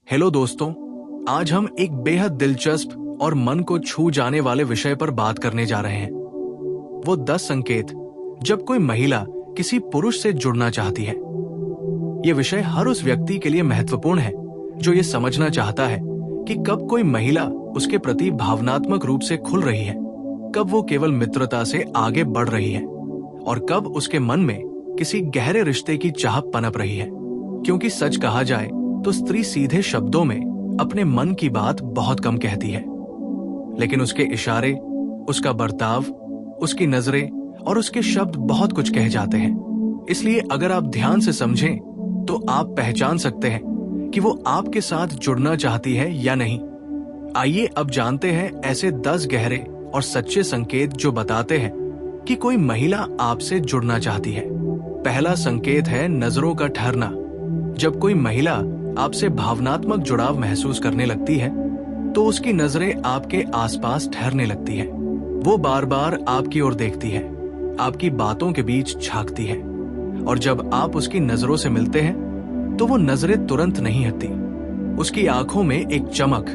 Hello दोस्तों, आज हम एक बेहद दिलचस्प और मन को छू जाने वाले विषय पर बात करने जा रहे हैं। वो 10 संकेत जब कोई महिला किसी पुरुष से जुड़ना चाहती है। ये विषय हर उस व्यक्ति के लिए महत्वपूर्ण है जो ये समझना चाहता है कि कब कोई महिला उसके प्रति भावनात्मक रूप से खुल रही है, कब वो केवल मित्रता से आगे बढ़ रही है और कब उसके मन में किसी गहरे रिश्ते की चाह पनप रही है। क्योंकि सच कहा जाए तो स्त्री सीधे शब्दों में अपने मन की बात बहुत कम कहती है, लेकिन उसके इशारे, उसका बर्ताव, उसकी नजरें और उसके शब्द बहुत कुछ कह जाते हैं। इसलिए अगर आप ध्यान से समझें तो आप पहचान सकते हैं कि वो आपके साथ जुड़ना चाहती है या नहीं। आइए अब जानते हैं ऐसे 10 गहरे और सच्चे संकेत जो बताते हैं कि कोई महिला आपसे जुड़ना चाहती है। पहला संकेत है नजरों का ठहरना। जब कोई महिला आपसे भावनात्मक जुड़ाव महसूस करने लगती है तो उसकी नजरें आपके आसपास ठहरने लगती है। वो बार बार आपकी ओर देखती है, आपकी बातों के बीच झांकती है और जब आप उसकी नजरों से मिलते हैं तो वो नजरें तुरंत नहीं हटती। उसकी आंखों में एक चमक,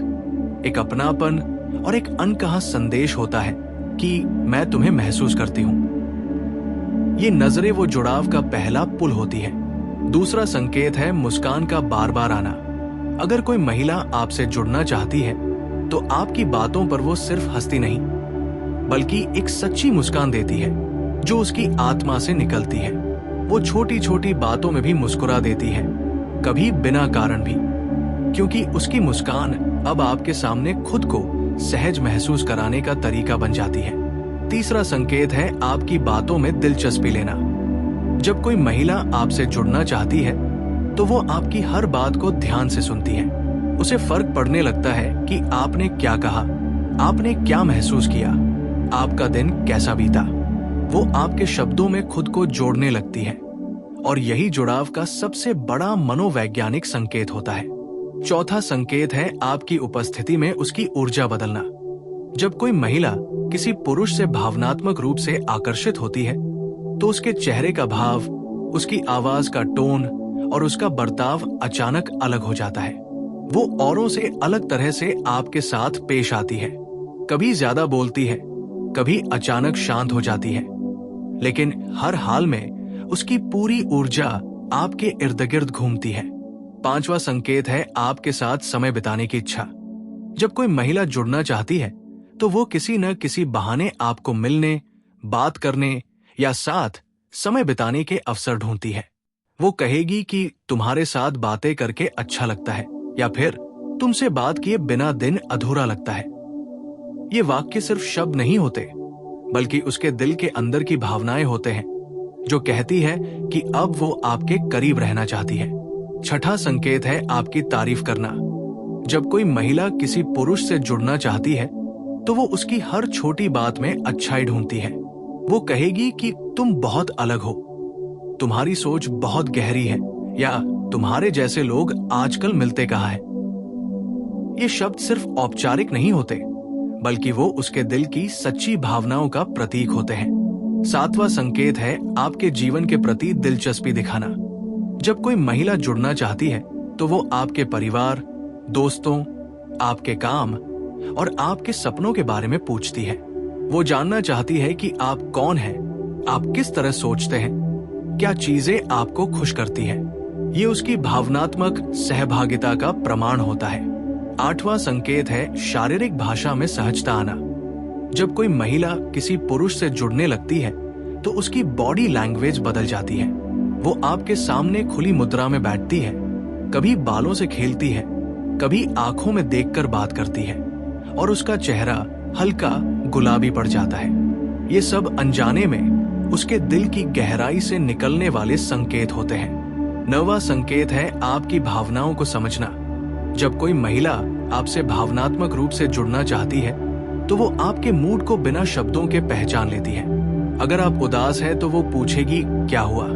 एक अपनापन और एक अनकहा संदेश होता है कि मैं तुम्हें महसूस करती हूं। ये नजरें वो जुड़ाव का पहला पुल होती है। दूसरा संकेत है मुस्कान का बार बार आना। अगर कोई महिला आपसे जुड़ना चाहती है तो आपकी बातों पर वो सिर्फ हंसती नहीं बल्कि एक सच्ची मुस्कान देती है जो उसकी आत्मा से निकलती है। वो छोटी छोटी बातों में भी मुस्कुरा देती है, कभी बिना कारण भी, क्योंकि उसकी मुस्कान अब आपके सामने खुद को सहज महसूस कराने का तरीका बन जाती है। तीसरा संकेत है आपकी बातों में दिलचस्पी लेना। जब कोई महिला आपसे जुड़ना चाहती है तो वो आपकी हर बात को ध्यान से सुनती है। उसे फर्क पड़ने लगता है कि आपने क्या कहा, आपने क्या महसूस किया, आपका दिन कैसा बीता। वो आपके शब्दों में खुद को जोड़ने लगती है और यही जुड़ाव का सबसे बड़ा मनोवैज्ञानिक संकेत होता है। चौथा संकेत है आपकी उपस्थिति में उसकी ऊर्जा बदलना। जब कोई महिला किसी पुरुष से भावनात्मक रूप से आकर्षित होती है तो उसके चेहरे का भाव, उसकी आवाज का टोन और उसका बर्ताव अचानक अलग हो जाता है। वो औरों से अलग तरह से आपके साथ पेश आती है। कभी ज्यादा बोलती है, कभी अचानक शांत हो जाती है, लेकिन हर हाल में उसकी पूरी ऊर्जा आपके इर्द गिर्द घूमती है। पांचवा संकेत है आपके साथ समय बिताने की इच्छा। जब कोई महिला जुड़ना चाहती है तो वो किसी न किसी बहाने आपको मिलने, बात करने या साथ समय बिताने के अवसर ढूंढती है। वो कहेगी कि तुम्हारे साथ बातें करके अच्छा लगता है या फिर तुमसे बात किए बिना दिन अधूरा लगता है। ये वाक्य सिर्फ शब्द नहीं होते बल्कि उसके दिल के अंदर की भावनाएं होते हैं जो कहती है कि अब वो आपके करीब रहना चाहती है। छठा संकेत है आपकी तारीफ करना। जब कोई महिला किसी पुरुष से जुड़ना चाहती है तो वो उसकी हर छोटी बात में अच्छाई ढूंढती है। वो कहेगी कि तुम बहुत अलग हो, तुम्हारी सोच बहुत गहरी है या तुम्हारे जैसे लोग आजकल मिलते कहाँ है। ये शब्द सिर्फ औपचारिक नहीं होते बल्कि वो उसके दिल की सच्ची भावनाओं का प्रतीक होते हैं। सातवां संकेत है आपके जीवन के प्रति दिलचस्पी दिखाना। जब कोई महिला जुड़ना चाहती है तो वो आपके परिवार, दोस्तों, आपके काम और आपके सपनों के बारे में पूछती है। वो जानना चाहती है कि आप कौन हैं, आप किस तरह सोचते हैं, क्या चीजें आपको खुश करती हैं। ये उसकी भावनात्मक सहभागिता का प्रमाण होता है। आठवां संकेत है शारीरिक भाषा में सहजता आना। जब कोई महिला किसी पुरुष से जुड़ने लगती है तो उसकी बॉडी लैंग्वेज बदल जाती है। वो आपके सामने खुली मुद्रा में बैठती है, कभी बालों से खेलती है, कभी आंखों में देखकर बात करती है और उसका चेहरा हल्का गुलाबी पड़ जाता है। ये सब अनजाने में उसके दिल की गहराई से निकलने वाले संकेत होते हैं। 9वां संकेत है आपकी भावनाओं को समझना। जब कोई महिला आपसे भावनात्मक रूप से जुड़ना चाहती है तो वो आपके मूड को बिना शब्दों के पहचान लेती है। अगर आप उदास हैं तो वो पूछेगी क्या हुआ।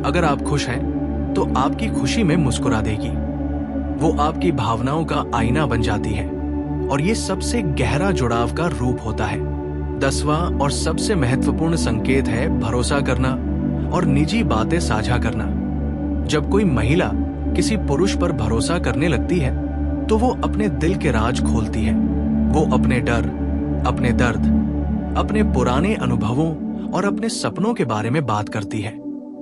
अगर आप खुश हैं तो आपकी खुशी में मुस्कुरा देगी। वो आपकी भावनाओं का आईना बन जाती है और ये सबसे गहरा जुड़ाव का रूप होता है। 10वां और सबसे महत्वपूर्ण संकेत है भरोसा करना और निजी बातें साझा करना। जब कोई महिला किसी पुरुष पर भरोसा करने लगती है तो वो अपने दिल के राज खोलती है। वो अपने डर, अपने दर्द, अपने पुराने अनुभवों और अपने सपनों के बारे में बात करती है।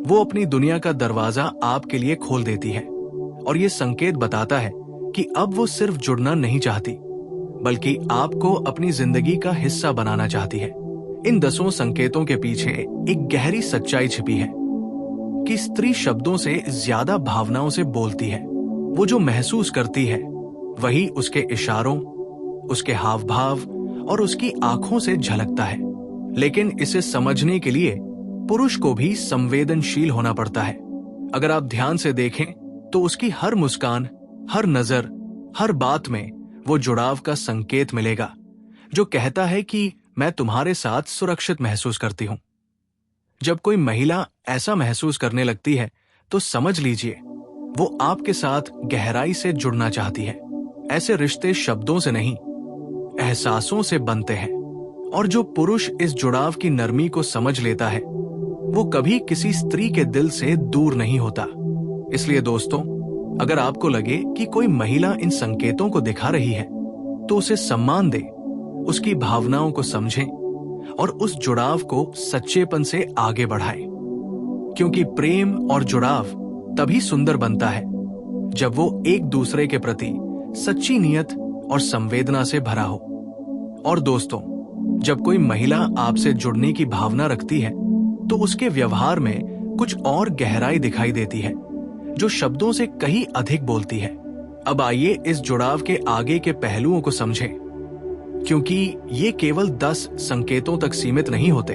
वो अपनी दुनिया का दरवाजा आपके लिए खोल देती है और ये संकेत बताता है कि अब वो सिर्फ जुड़ना नहीं चाहती, बल्कि आपको अपनी जिंदगी का हिस्सा बनाना चाहती है। इन 10 संकेतों के पीछे एक गहरी सच्चाई छिपी है कि स्त्री शब्दों से ज्यादा भावनाओं से बोलती है। वो जो महसूस करती है वही उसके इशारों, उसके हाव भाव और उसकी आंखों से झलकता है। लेकिन इसे समझने के लिए पुरुष को भी संवेदनशील होना पड़ता है। अगर आप ध्यान से देखें तो उसकी हर मुस्कान, हर नजर, हर बात में वो जुड़ाव का संकेत मिलेगा जो कहता है कि मैं तुम्हारे साथ सुरक्षित महसूस करती हूं। जब कोई महिला ऐसा महसूस करने लगती है तो समझ लीजिए वो आपके साथ गहराई से जुड़ना चाहती है। ऐसे रिश्ते शब्दों से नहीं, एहसासों से बनते हैं। और जो पुरुष इस जुड़ाव की नरमी को समझ लेता है वो कभी किसी स्त्री के दिल से दूर नहीं होता। इसलिए दोस्तों, अगर आपको लगे कि कोई महिला इन संकेतों को दिखा रही है तो उसे सम्मान दे, उसकी भावनाओं को समझें और उस जुड़ाव को सच्चेपन से आगे बढ़ाएं। क्योंकि प्रेम और जुड़ाव तभी सुंदर बनता है जब वो एक दूसरे के प्रति सच्ची नियत और संवेदना से भरा हो। और दोस्तों, जब कोई महिला आपसे जुड़ने की भावना रखती है तो उसके व्यवहार में कुछ और गहराई दिखाई देती है जो शब्दों से कहीं अधिक बोलती है। अब आइए इस जुड़ाव के आगे के पहलुओं को समझें, क्योंकि ये केवल 10 संकेतों तक सीमित नहीं होते,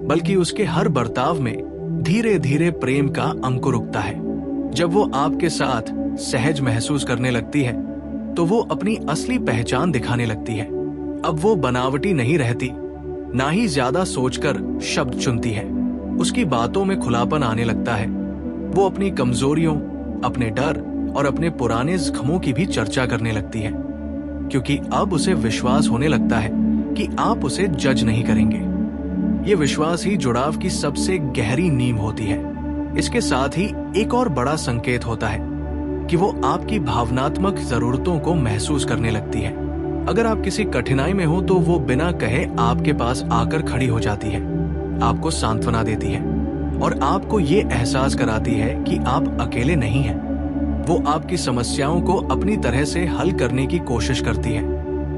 बल्कि उसके हर बर्ताव में धीरे धीरे प्रेम का अंकुर उगता है। जब वो आपके साथ सहज महसूस करने लगती है तो वो अपनी असली पहचान दिखाने लगती है। अब वो बनावटी नहीं रहती, ना ही ज्यादा सोचकर शब्द चुनती है। उसकी बातों में खुलापन आने लगता है। वो अपनी कमजोरियों, अपने डर और अपने पुराने जख्मों की भी चर्चा करने लगती है, क्योंकि अब उसे विश्वास होने लगता है कि आप उसे जज नहीं करेंगे। ये विश्वास ही जुड़ाव की सबसे गहरी नींव होती है। इसके साथ ही एक और बड़ा संकेत होता है कि वो आपकी भावनात्मक जरूरतों को महसूस करने लगती है। अगर आप किसी कठिनाई में हो तो वो बिना कहे आपके पास आकर खड़ी हो जाती है, आपको सांत्वना देती है और आपको ये एहसास कराती है कि आप अकेले नहीं हैं। वो आपकी समस्याओं को अपनी तरह से हल करने की कोशिश करती है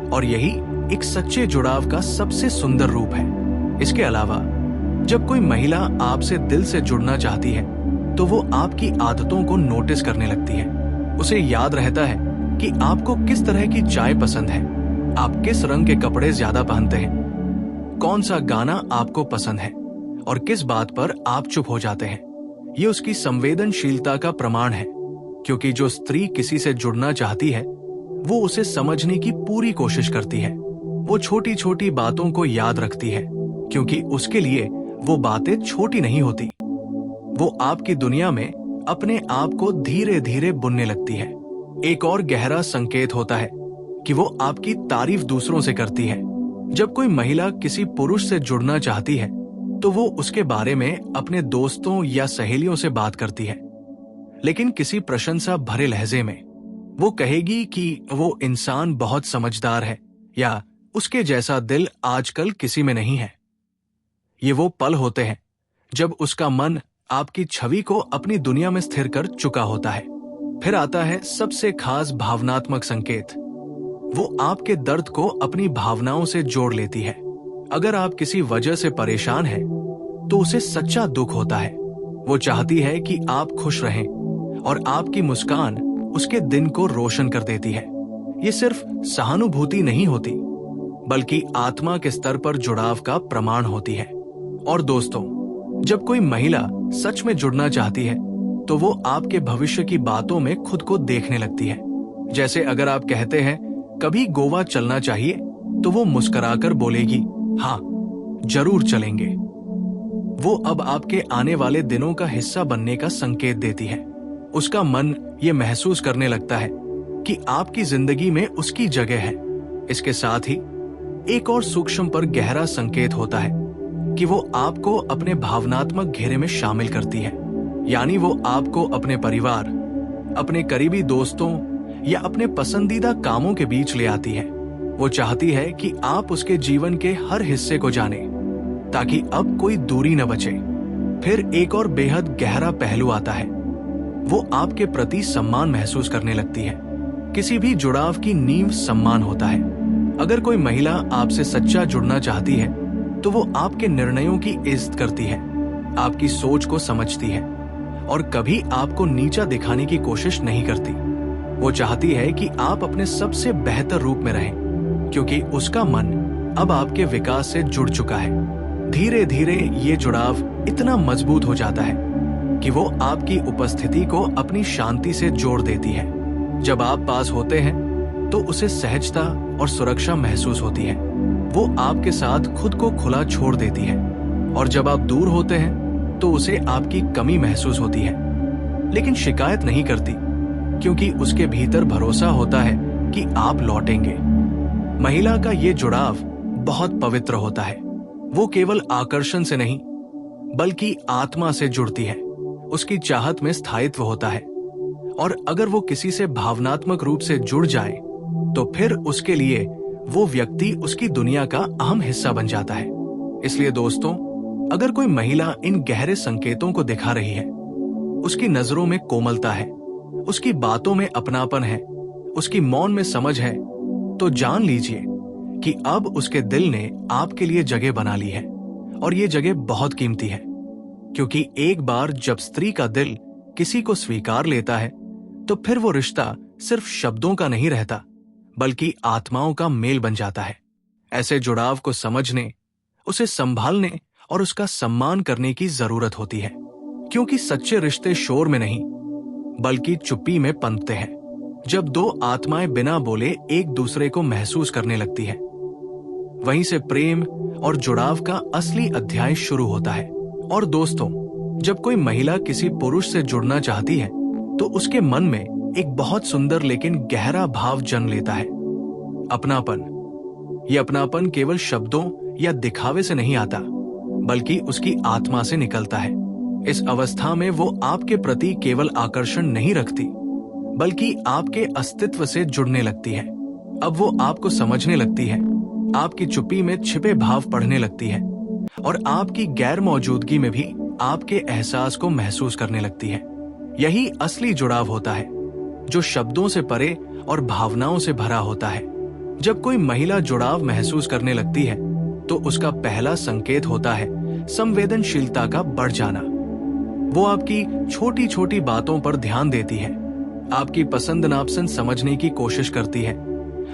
और यही एक सच्चे जुड़ाव का सबसे सुंदर रूप है। इसके अलावा जब कोई महिला आपसे दिल से जुड़ना चाहती है तो वो आपकी आदतों को नोटिस करने लगती है। उसे याद रहता है कि आपको किस तरह की चाय पसंद है, आप किस रंग के कपड़े ज्यादा पहनते हैं, कौन सा गाना आपको पसंद है और किस बात पर आप चुप हो जाते हैं। ये उसकी संवेदनशीलता का प्रमाण है, क्योंकि जो स्त्री किसी से जुड़ना चाहती है वो उसे समझने की पूरी कोशिश करती है। वो छोटी छोटी बातों को याद रखती है, क्योंकि उसके लिए वो बातें छोटी नहीं होती। वो आपकी दुनिया में अपने आप को धीरे धीरे बुनने लगती है। एक और गहरा संकेत होता है कि वो आपकी तारीफ दूसरों से करती है। जब कोई महिला किसी पुरुष से जुड़ना चाहती है तो वो उसके बारे में अपने दोस्तों या सहेलियों से बात करती है, लेकिन किसी प्रशंसा भरे लहजे में। वो कहेगी कि वो इंसान बहुत समझदार है या उसके जैसा दिल आजकल किसी में नहीं है। ये वो पल होते हैं जब उसका मन आपकी छवि को अपनी दुनिया में स्थिर कर चुका होता है। फिर आता है सबसे खास भावनात्मक संकेत। वो आपके दर्द को अपनी भावनाओं से जोड़ लेती है। अगर आप किसी वजह से परेशान हैं, तो उसे सच्चा दुख होता है। वो चाहती है कि आप खुश रहें और आपकी मुस्कान उसके दिन को रोशन कर देती है। ये सिर्फ सहानुभूति नहीं होती, बल्कि आत्मा के स्तर पर जुड़ाव का प्रमाण होती है। और दोस्तों, जब कोई महिला सच में जुड़ना चाहती है तो वो आपके भविष्य की बातों में खुद को देखने लगती है। जैसे अगर आप कहते हैं कभी गोवा चलना चाहिए, तो वो मुस्कुराकर बोलेगी हाँ जरूर चलेंगे। वो अब आपके आने वाले दिनों का हिस्सा बनने का संकेत देती है। उसका मन ये महसूस करने लगता है कि आपकी जिंदगी में उसकी जगह है। इसके साथ ही एक और सूक्ष्म पर गहरा संकेत होता है कि वो आपको अपने भावनात्मक घेरे में शामिल करती है। यानी वो आपको अपने परिवार, अपने करीबी दोस्तों या अपने पसंदीदा कामों के बीच ले आती है। वो चाहती है कि आप उसके जीवन के हर हिस्से को जाने, ताकि अब कोई दूरी न बचे। फिर एक और बेहद गहरा पहलू आता है। वो आपके प्रति सम्मान महसूस करने लगती है। किसी भी जुड़ाव की नींव सम्मान होता है। अगर कोई महिला आपसे सच्चा जुड़ना चाहती है तो वो आपके निर्णयों की इज्जत करती है, आपकी सोच को समझती है और कभी आपको नीचा दिखाने की कोशिश नहीं करती। वो चाहती है कि आप अपने सबसे बेहतर रूप में रहें, क्योंकि उसका मन अब आपके विकास से जुड़ चुका है। धीरे धीरे ये जुड़ाव इतना मजबूत हो जाता है कि वो आपकी उपस्थिति को अपनी शांति से जोड़ देती है। जब आप पास होते हैं तो उसे सहजता और सुरक्षा महसूस होती है। वो आपके साथ खुद को खुला छोड़ देती है। और जब आप दूर होते हैं तो उसे आपकी कमी महसूस होती है, लेकिन शिकायत नहीं करती, क्योंकि उसके भीतर भरोसा होता है कि आप लौटेंगे। महिला का ये जुड़ाव बहुत पवित्र होता है। वो केवल आकर्षण से नहीं, बल्कि आत्मा से जुड़ती है। उसकी चाहत में स्थायित्व होता है, और अगर वो किसी से भावनात्मक रूप से जुड़ जाए तो फिर उसके लिए वो व्यक्ति उसकी दुनिया का अहम हिस्सा बन जाता है। इसलिए दोस्तों, अगर कोई महिला इन गहरे संकेतों को दिखा रही है, उसकी नजरों में कोमलता है, उसकी बातों में अपनापन है, उसकी मौन में समझ है, तो जान लीजिए कि अब उसके दिल ने आपके लिए जगह बना ली है। और ये जगह बहुत कीमती है, क्योंकि एक बार जब स्त्री का दिल किसी को स्वीकार लेता है तो फिर वो रिश्ता सिर्फ शब्दों का नहीं रहता, बल्कि आत्माओं का मेल बन जाता है। ऐसे जुड़ाव को समझने, उसे संभालने और उसका सम्मान करने की जरूरत होती है, क्योंकि सच्चे रिश्ते शोर में नहीं, बल्कि चुप्पी में पनपते हैं। जब दो आत्माएं बिना बोले एक दूसरे को महसूस करने लगती है, वहीं से प्रेम और जुड़ाव का असली अध्याय शुरू होता है। और दोस्तों, जब कोई महिला किसी पुरुष से जुड़ना चाहती है तो उसके मन में एक बहुत सुंदर लेकिन गहरा भाव जन्म लेता है, अपनापन। यह अपनापन केवल शब्दों या दिखावे से नहीं आता, बल्कि उसकी आत्मा से निकलता है। इस अवस्था में वो आपके प्रति केवल आकर्षण नहीं रखती, बल्कि आपके अस्तित्व से जुड़ने लगती है। अब वो आपको समझने लगती है, आपकी चुप्पी में छिपे भाव पढ़ने लगती है और आपकी गैर मौजूदगी में भी आपके एहसास को महसूस करने लगती है। यही असली जुड़ाव होता है, जो शब्दों से परे और भावनाओं से भरा होता है। जब कोई महिला जुड़ाव महसूस करने लगती है तो उसका पहला संकेत होता है संवेदनशीलता का बढ़ जाना। वो आपकी छोटी छोटी बातों पर ध्यान देती है, आपकी पसंद नापसंद समझने की कोशिश करती है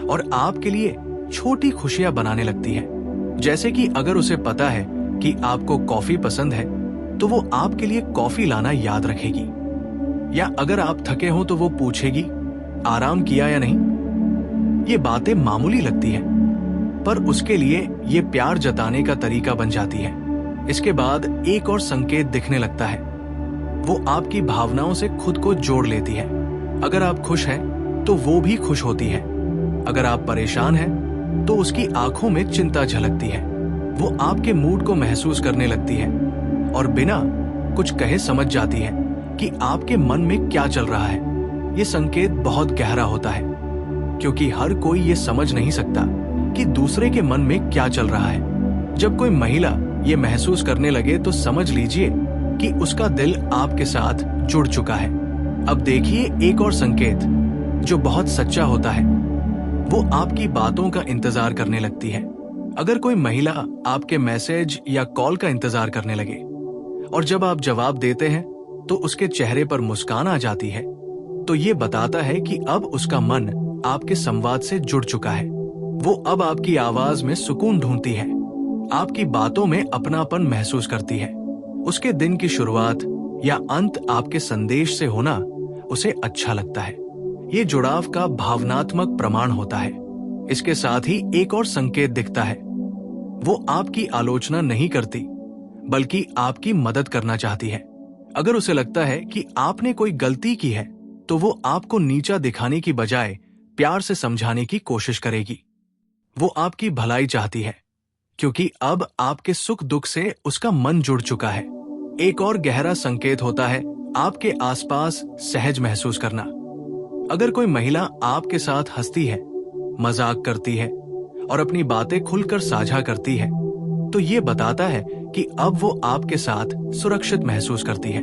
और आपके लिए छोटी खुशियां बनाने लगती है। जैसे कि अगर उसे पता है कि आपको कॉफी पसंद है तो वो आपके लिए कॉफी लाना याद रखेगी, या अगर आप थके हो तो वो पूछेगी आराम किया या नहीं। ये बातें मामूली लगती है, पर उसके लिए ये प्यार जताने का तरीका बन जाती है। इसके बाद एक और संकेत दिखने लगता है। वो आपकी भावनाओं से खुद को जोड़ लेती है। अगर आप खुश हैं तो वो भी खुश होती है। अगर आप परेशान हैं तो उसकी आंखों में चिंता झलकती है। वो आपके मूड को महसूस करने लगती है और बिना कुछ कहे समझ जाती है कि आपके मन में क्या चल रहा है। ये संकेत बहुत गहरा होता है, क्योंकि हर कोई ये समझ नहीं सकता कि दूसरे के मन में क्या चल रहा है। जब कोई महिला ये महसूस करने लगे तो समझ लीजिए कि उसका दिल आपके साथ जुड़ चुका है। अब देखिए एक और संकेत जो बहुत सच्चा होता है। वो आपकी बातों का इंतजार करने लगती है। अगर कोई महिला आपके मैसेज या कॉल का इंतजार करने लगे और जब आप जवाब देते हैं तो उसके चेहरे पर मुस्कान आ जाती है, तो ये बताता है कि अब उसका मन आपके संवाद से जुड़ चुका है। वो अब आपकी आवाज में सुकून ढूंढती है, आपकी बातों में अपनापन महसूस करती है। उसके दिन की शुरुआत या अंत आपके संदेश से होना उसे अच्छा लगता है। ये जुड़ाव का भावनात्मक प्रमाण होता है। इसके साथ ही एक और संकेत दिखता है। वो आपकी आलोचना नहीं करती, बल्कि आपकी मदद करना चाहती है। अगर उसे लगता है कि आपने कोई गलती की है तो वो आपको नीचा दिखाने की बजाय प्यार से समझाने की कोशिश करेगी। वो आपकी भलाई चाहती है, क्योंकि अब आपके सुख दुख से उसका मन जुड़ चुका है। एक और गहरा संकेत होता है आपके आसपास सहज महसूस करना। अगर कोई महिला आपके साथ हंसती है, मजाक करती है और अपनी बातें खुलकर साझा करती है, तो ये बताता है कि अब वो आपके साथ सुरक्षित महसूस करती है।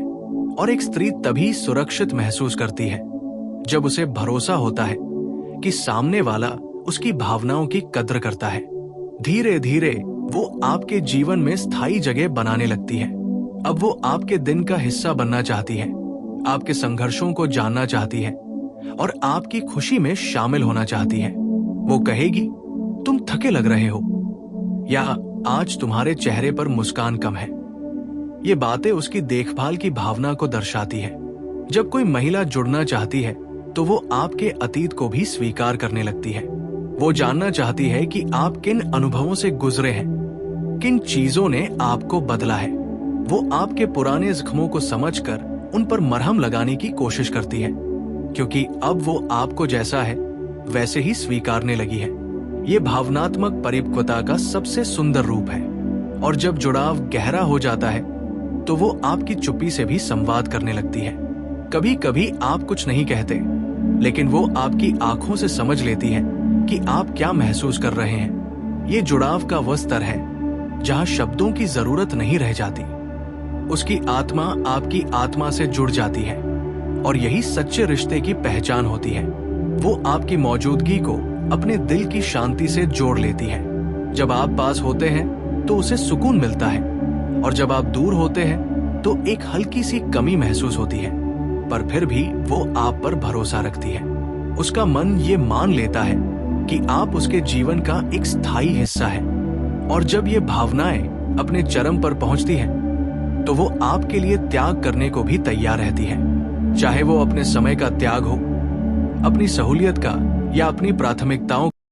और एक स्त्री तभी सुरक्षित महसूस करती है जब उसे भरोसा होता है कि सामने वाला उसकी भावनाओं की कद्र करता है। धीरे धीरे वो आपके जीवन में स्थायी जगह बनाने लगती है। अब वो आपके दिन का हिस्सा बनना चाहती है, आपके संघर्षों को जानना चाहती है और आपकी खुशी में शामिल होना चाहती है। वो कहेगी, तुम थके लग रहे हो, या आज तुम्हारे चेहरे पर मुस्कान कम है। ये बातें उसकी देखभाल की भावना को दर्शाती है। जब कोई महिला जुड़ना चाहती है तो वो आपके अतीत को भी स्वीकार करने लगती है। वो जानना चाहती है कि आप किन अनुभवों से गुजरे हैं, किन चीजों ने आपको बदला है। वो आपके पुराने जख्मों को समझकर उन पर मरहम लगाने की कोशिश करती है, क्योंकि अब वो आपको जैसा है वैसे ही स्वीकारने लगी है। ये भावनात्मक परिपक्वता का सबसे सुंदर रूप है। और जब जुड़ाव गहरा हो जाता है तो वो आपकी चुप्पी से भी संवाद करने लगती है। कभी कभी आप कुछ नहीं कहते, लेकिन वो आपकी आंखों से समझ लेती है कि आप क्या महसूस कर रहे हैं। ये जुड़ाव का वह स्तर है जहां शब्दों की जरूरत नहीं रह जाती। उसकी आत्मा आपकी आत्मा से जुड़ जाती है और यही सच्चे रिश्ते की पहचान होती है। वो आपकी मौजूदगी को अपने दिल की शांति से जोड़ लेती है। जब आप पास होते हैं तो उसे सुकून मिलता है, और जब आप दूर होते हैं तो एक हल्की सी कमी महसूस होती है, पर फिर भी वो आप पर भरोसा रखती है। उसका मन ये मान लेता है कि आप उसके जीवन का एक स्थायी हिस्सा है। और जब ये भावनाएं अपने चरम पर पहुंचती हैं, तो वो आपके लिए त्याग करने को भी तैयार रहती है, चाहे वो अपने समय का त्याग हो, अपनी सहूलियत का या अपनी प्राथमिकताओं